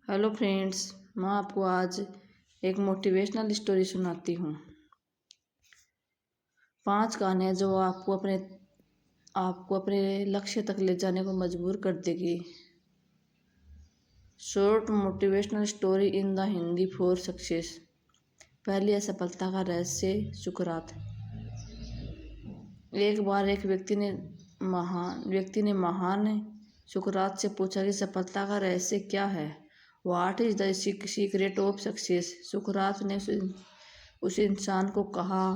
Hello friends, मैं आपको आज एक मोटिवेशनल स्टोरी सुनाती हूँ। 5 कहानियाँ जो आपको अपने लक्ष्य तक ले जाने को मजबूर कर देगी। Short motivational story in the Hindi for success. पहली असफलता का रहस्य, सुकरात। एक बार एक व्यक्ति ने महान सुकरात से पूछा कि सफलता का रहस्य क्या है। What is the secret of success. सुकरात ने उस इंसान को कहा,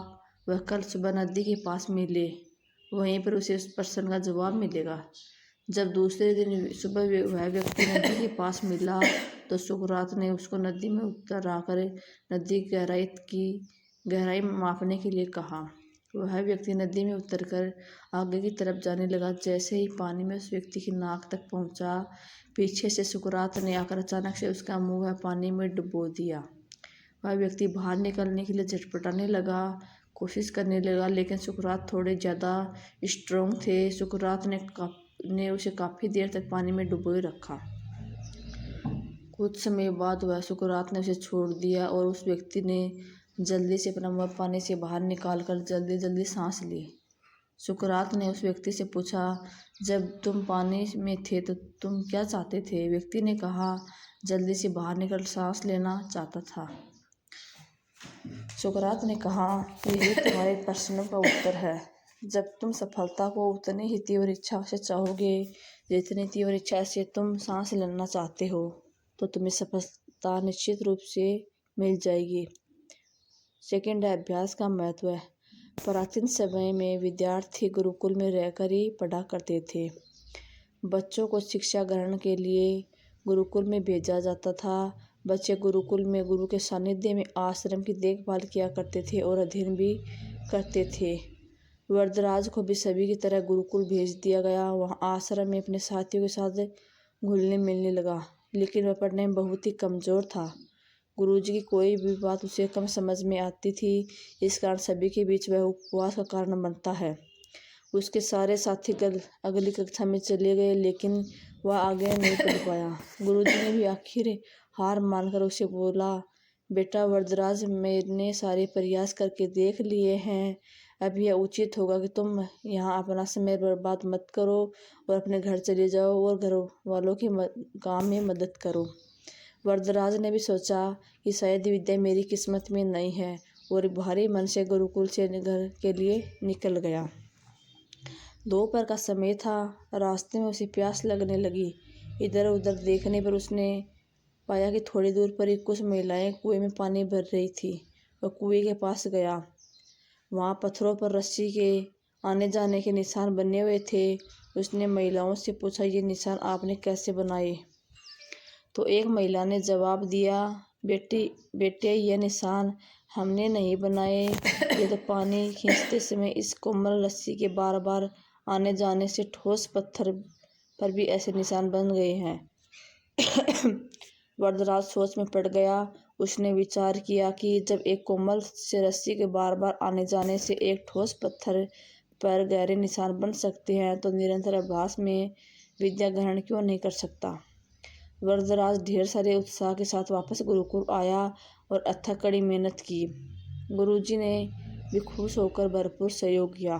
वह कल सुबह नदी के पास मिले, वहीं पर उसे उस प्रश्न का जवाब मिलेगा। जब दूसरे दिन सुबह वह व्यक्ति नदी के पास मिला तो सुकरात ने उसको नदी में उतर आकर नदी की गहराई मापने के लिए कहा। वह व्यक्ति नदी में उतरकर आगे की तरफ जाने लगा। जैसे ही पानी में उस व्यक्ति की नाक तक पहुंचा, पीछे से सुकरात ने आकर अचानक से उसका मुंह वह पानी में डुबो दिया। वह व्यक्ति बाहर निकलने के लिए झटपटाने लगा, कोशिश करने लगा, लेकिन सुकरात थोड़े ज़्यादा स्ट्रोंग थे। सुकरात ने उसे काफ़ी देर तक पानी में डुबोए रखा। कुछ समय बाद वह सुकरात ने उसे छोड़ दिया और उस व्यक्ति ने जल्दी से अपना मुंह पानी से बाहर निकालकर जल्दी जल्दी सांस ली। सुकरात ने उस व्यक्ति से पूछा, जब तुम पानी में थे तो तुम क्या चाहते थे। व्यक्ति ने कहा, जल्दी से बाहर निकल सांस लेना चाहता था। सुकरात ने कहा, यही तुम्हारे प्रश्नों का उत्तर है। जब तुम सफलता को उतनी ही तीव्र इच्छा से चाहोगे जितनी तीव्र इच्छा से तुम सांस लेना चाहते हो, तो तुम्हें सफलता निश्चित रूप से मिल जाएगी। सेकंड है अभ्यास का महत्व। प्राचीन समय में विद्यार्थी गुरुकुल में रहकर ही पढ़ा करते थे। बच्चों को शिक्षा ग्रहण के लिए गुरुकुल में भेजा जाता था। बच्चे गुरुकुल में गुरु के सानिध्य में आश्रम की देखभाल किया करते थे और अध्ययन भी करते थे। वरदराज को भी सभी की तरह गुरुकुल भेज दिया गया। वहाँ आश्रम में अपने साथियों के साथ घुलने मिलने लगा, लेकिन वह पढ़ने में बहुत ही कमज़ोर था। गुरुजी की कोई भी बात उसे कम समझ में आती थी। इस कारण सभी के बीच वह उपवास का कारण बनता है। उसके सारे साथी अगली कक्षा में चले गए, लेकिन वह आगे नहीं पढ़ पाया। गुरुजी ने भी आखिर हार मानकर उसे बोला, बेटा वरदराज, मैंने सारे प्रयास करके देख लिए हैं। अब यह उचित होगा कि तुम यहाँ अपना समय बर्बाद मत करो और अपने घर चले जाओ और घर वालों के काम में मदद करो। वरदराज ने भी सोचा कि शायद विद्या मेरी किस्मत में नहीं है, और भारी मन से गुरुकुल से घर के लिए निकल गया। दोपहर का समय था। रास्ते में उसे प्यास लगने लगी। इधर उधर देखने पर उसने पाया कि थोड़ी दूर पर ही कुछ महिलाएं कुएं में पानी भर रही थी। वह कुएं के पास गया। वहाँ पत्थरों पर रस्सी के आने जाने के निशान बने हुए थे। उसने महिलाओं से पूछा, ये निशान आपने कैसे बनाए। तो एक महिला ने जवाब दिया, बेटे यह निशान हमने नहीं बनाए, ये तो पानी खींचते समय इस कोमल रस्सी के बार बार आने जाने से ठोस पत्थर पर भी ऐसे निशान बन गए हैं। वरदराज सोच में पड़ गया। उसने विचार किया कि जब एक कोमल से रस्सी के बार बार आने जाने से एक ठोस पत्थर पर गहरे निशान बन सकते हैं, तो निरंतर अभ्यास में विद्या ग्रहण क्यों नहीं कर सकता। वरदराज ढेर सारे उत्साह के साथ वापस गुरुकुल आया और अथक कड़ी मेहनत की। गुरुजी ने भी खुश होकर भरपूर सहयोग किया।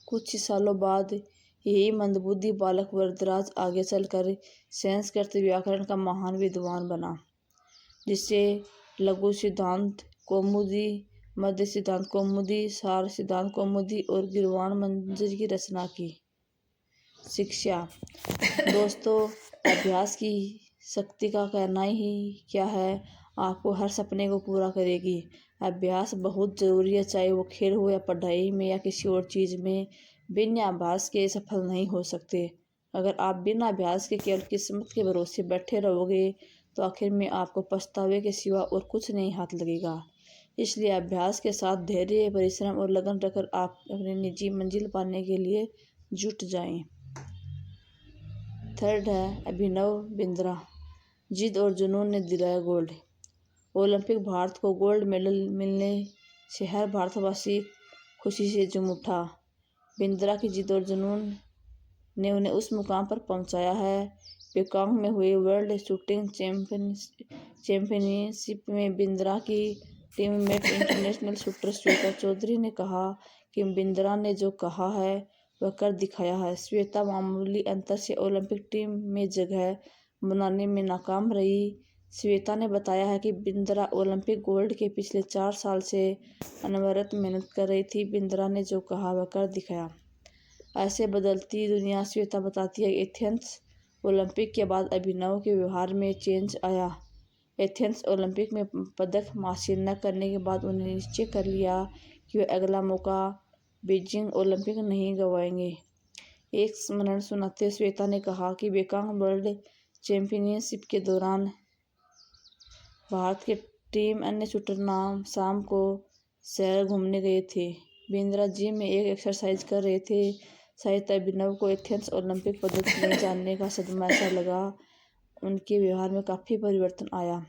कुछ ही सालों बाद यही मंदबुद्धि बालक वरदराज आगे चलकर संस्कृत व्याकरण का महान विद्वान बना, जिससे लघु सिद्धांत कौमुदी, मध्य सिद्धांत कौमुदी, सार सिद्धांत कौमुदी और गिरवाण मंजरी की रचना की। शिक्षा। दोस्तों, अभ्यास की शक्ति का कहना ही क्या है, आपको हर सपने को पूरा करेगी। अभ्यास बहुत ज़रूरी है, चाहे वो खेल हो या पढ़ाई में या किसी और चीज़ में। बिना अभ्यास के सफल नहीं हो सकते। अगर आप बिना अभ्यास के केवल किस्मत के भरोसे बैठे रहोगे तो आखिर में आपको पछतावे के सिवा और कुछ नहीं हाथ लगेगा। इसलिए अभ्यास के साथ धैर्य, परिश्रम और लगन रखकर आप अपनी निजी मंजिल पाने के लिए जुट जाएं। थर्ड है अभिनव बिंद्रा। जिद और जुनून ने दिलाया गोल्ड। ओलंपिक भारत को गोल्ड मेडल मिलने से हर भारतवासी खुशी से झूम उठा। बिंद्रा की जिद और जुनून ने उन्हें उस मुकाम पर पहुंचाया है। पेकांग में हुए वर्ल्ड शूटिंग चैंपियनशिप में बिंद्रा की teammate international shooter Shweta Chaudhary ने कहा कि बिंद्रा ने जो कहा है वह कर दिखाया है। श्वेता मामूली अंतर से ओलंपिक टीम में जगह बनाने में नाकाम रही। श्वेता ने बताया है कि बिंद्रा ओलंपिक गोल्ड के पिछले 4 साल से अनवरत मेहनत कर रही थी। बिंद्रा ने जो कहा वह कर दिखाया। ऐसे बदलती दुनिया। श्वेता बताती है एथेंस ओलंपिक के बाद अभिनव के व्यवहार में चेंज आया। एथेंस ओलंपिक में पदक हासिल न करने के बाद उन्होंने निश्चय कर लिया कि वे अगला मौका बीजिंग ओलंपिक नहीं गंवाएंगे। एक स्मरण सुनाते श्वेता ने कहा कि पेकांग वर्ल्ड चैंपियनशिप के दौरान भारत के टीम अन्य शूटर शाम को शहर घूमने गए थे। बिंद्रा जिम में एक एक्सरसाइज कर रहे थे। शायद अभिनव को एथेंस ओलंपिक पदक नहीं जानने का सदमा ऐसा लगा। उनके व्यवहार में काफ़ी परिवर्तन आया।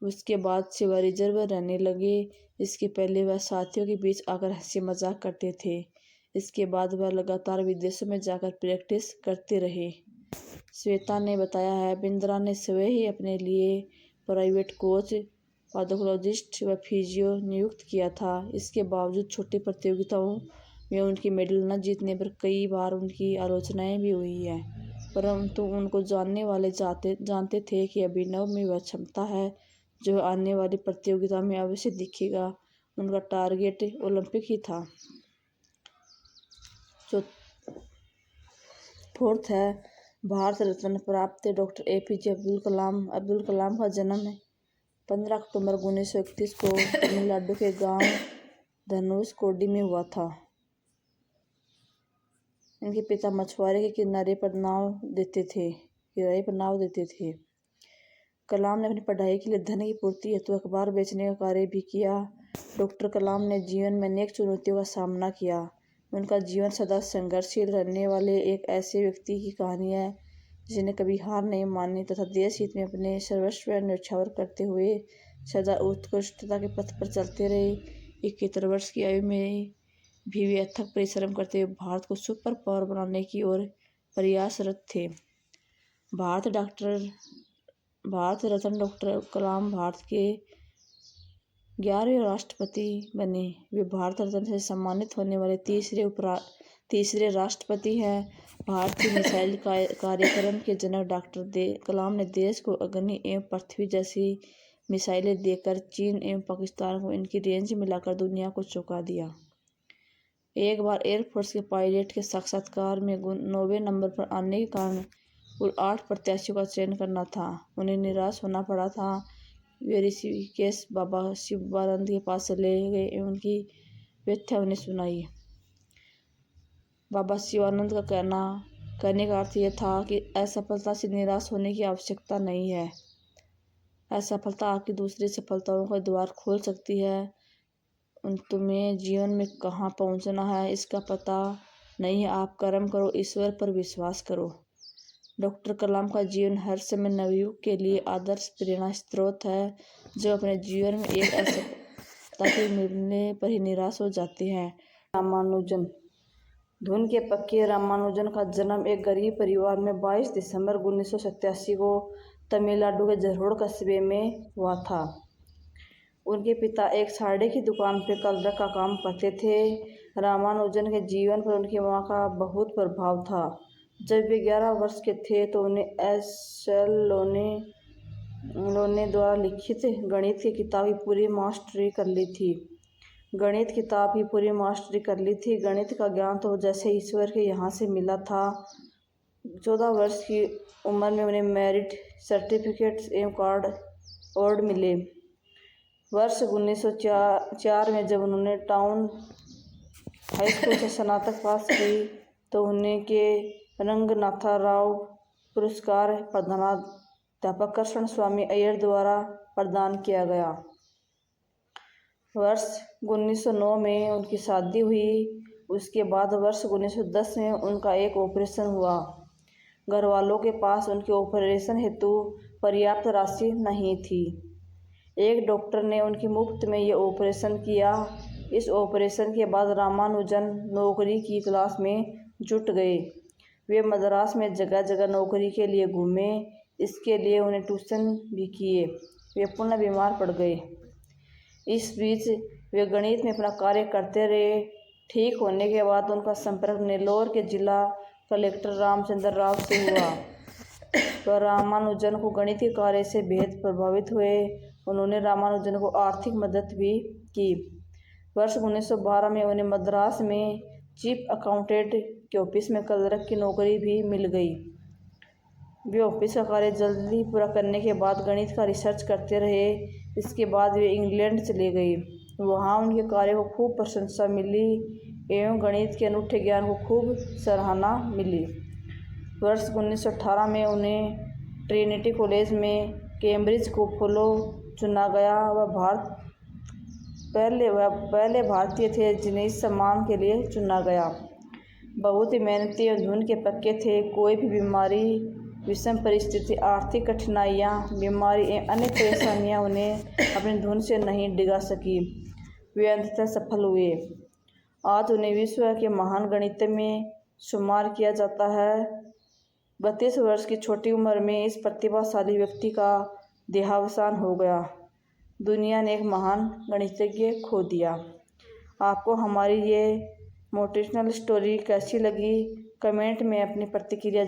उसके बाद से वह रिजर्व रहने लगे। इसके पहले वह साथियों के बीच आकर हंसी मजाक करते थे। इसके बाद वह लगातार विदेशों में जाकर प्रैक्टिस करते रहे। श्वेता ने बताया है बिंद्रा ने स्वयं ही अपने लिए प्राइवेट कोच, पैथोलॉजिस्ट व फिजियो नियुक्त किया था। इसके बावजूद छोटी प्रतियोगिताओं में उनकी मेडल न जीतने पर कई बार उनकी आलोचनाएं भी हुई हैं, परंतु उनको जानने वाले जानते थे कि अभिनव में वह क्षमता है जो आने वाली प्रतियोगिता में अवश्य दिखेगा। उनका टारगेट ओलंपिक ही था। फोर्थ है भारत रत्न प्राप्त डॉक्टर APJ अब्दुल कलाम। अब्दुल कलाम का जन्म 15 अक्टूबर 1931 को तमिलनाडु के गांव धनुषकोडी में हुआ था। इनके पिता मछुआरे के किराए पर नाव देते थे। कलाम ने अपनी पढ़ाई के लिए धन की पूर्ति हेतु अखबार बेचने का कार्य भी किया। डॉक्टर कलाम ने जीवन में अनेक चुनौतियों का सामना किया। उनका जीवन सदा संघर्षशील रहने वाले एक ऐसे व्यक्ति की कहानी है जिसने कभी हार नहीं मानी तथा देश हित में अपने सर्वस्व न्यौछावर करते हुए सदा उत्कृष्टता के पथ पर चलते रहे। 71 वर्ष की आयु में भी वे अथक परिश्रम करते हुए भारत को सुपर पावर बनाने की ओर प्रयासरत थे। भारत रत्न डॉक्टर कलाम भारत के 11वें राष्ट्रपति बने। वे भारत रत्न से सम्मानित होने वाले तीसरे राष्ट्रपति हैं। भारतीय मिसाइल कार्यक्रम के जनक डॉक्टर कलाम ने देश को अग्नि एवं पृथ्वी जैसी मिसाइलें देकर चीन एवं पाकिस्तान को इनकी रेंज में लाकर दुनिया को चौंका दिया। एक बार एयरफोर्स के पायलट के साक्षात्कार में 9वें नंबर पर आने के कारण कुल 8 प्रत्याशियों का चयन करना था। उन्हें निराश होना पड़ा था। वे ऋषिकेश बाबा शिवानंद के पास चले गए एवं उनकी व्यथा उन्हें सुनाई। बाबा शिवानंद का कहने का अर्थ यह था कि असफलता से निराश होने की आवश्यकता नहीं है। असफलता आपकी दूसरी सफलताओं का द्वार खोल सकती है। तुम्हें जीवन में कहाँ पहुँचना है इसका पता नहीं है। आप कर्म करो, ईश्वर पर विश्वास करो। डॉक्टर कलाम का जीवन हर समय नवयुग के लिए आदर्श प्रेरणा स्रोत है, जो अपने जीवन में एक असफलता के मिलने पर ही निराश हो जाते हैं। रामानुजन। धुन के पक्के रामानुजन का जन्म एक गरीब परिवार में 22 दिसंबर 1987 को तमिलनाडु के जरोड़ कस्बे में हुआ था। उनके पिता एक साड़ी की दुकान पर कलरक का काम करते थे। रामानुजन के जीवन पर उनकी मां का बहुत प्रभाव था। जब वे 11 वर्ष के थे तो उन्हें एस.एल. लोने द्वारा लिखित गणित की किताब की पूरी मास्टरी कर ली थी। गणित का ज्ञान तो जैसे ईश्वर के यहाँ से मिला था। 14 वर्ष की उम्र में उन्हें मेरिट सर्टिफिकेट्स एवं कार्ड अवार्ड मिले। वर्ष 1904 में जब उन्होंने टाउन हाई स्कूल से स्नातक पास की तो उन्हें के रंगनाथा राव पुरस्कार प्रधानाध्यापक कृष्ण स्वामी अय्यर द्वारा प्रदान किया गया। वर्ष 1909 में उनकी शादी हुई। उसके बाद वर्ष 1910 में उनका एक ऑपरेशन हुआ। घर वालों के पास उनके ऑपरेशन हेतु पर्याप्त राशि नहीं थी। एक डॉक्टर ने उनकी मुफ्त में यह ऑपरेशन किया। इस ऑपरेशन के बाद रामानुजन नौकरी की तलाश में जुट गए। वे मद्रास में जगह जगह नौकरी के लिए घूमे। इसके लिए उन्हें ट्यूशन भी किए। वे पुनः बीमार पड़ गए। इस बीच वे गणित में अपना कार्य करते रहे। ठीक होने के बाद उनका संपर्क नेल्लोर के जिला कलेक्टर रामचंद्र राव से हुआ। वह रामानुजन को गणितीय कार्य से बेहद प्रभावित हुए। उन्होंने रामानुजन को आर्थिक मदद भी की। वर्ष 1912 में उन्हें मद्रास में चीफ अकाउंटेंट के ऑफिस में क्लर्क की नौकरी भी मिल गई। वे ऑफिस का कार्य जल्दी पूरा करने के बाद गणित का रिसर्च करते रहे। इसके बाद वे इंग्लैंड चले गए। वहाँ उनके कार्य को खूब प्रशंसा मिली एवं गणित के अनूठे ज्ञान को खूब सराहना मिली। वर्ष 1918 में उन्हें ट्रिनिटी कॉलेज में कैम्ब्रिज को फेलो चुना गया। वह पहले भारतीय थे जिन्हें इस सम्मान के लिए चुना गया। बहुत ही मेहनती और धुन के पक्के थे। कोई भी बीमारी, विषम परिस्थिति, आर्थिक कठिनाइयाँ, बीमारी एवं अन्य परेशानियाँ उन्हें अपनी धुन से नहीं डिगा सकी। वे अंततः सफल हुए। आज उन्हें विश्व के महान गणितज्ञ में शुमार किया जाता है। 32 वर्ष की छोटी उम्र में इस प्रतिभाशाली व्यक्ति का देहावसान हो गया। दुनिया ने एक महान गणितज्ञ खो दिया। आपको हमारी ये मोटिवेशनल स्टोरी कैसी लगी? कमेंट में अपनी प्रतिक्रिया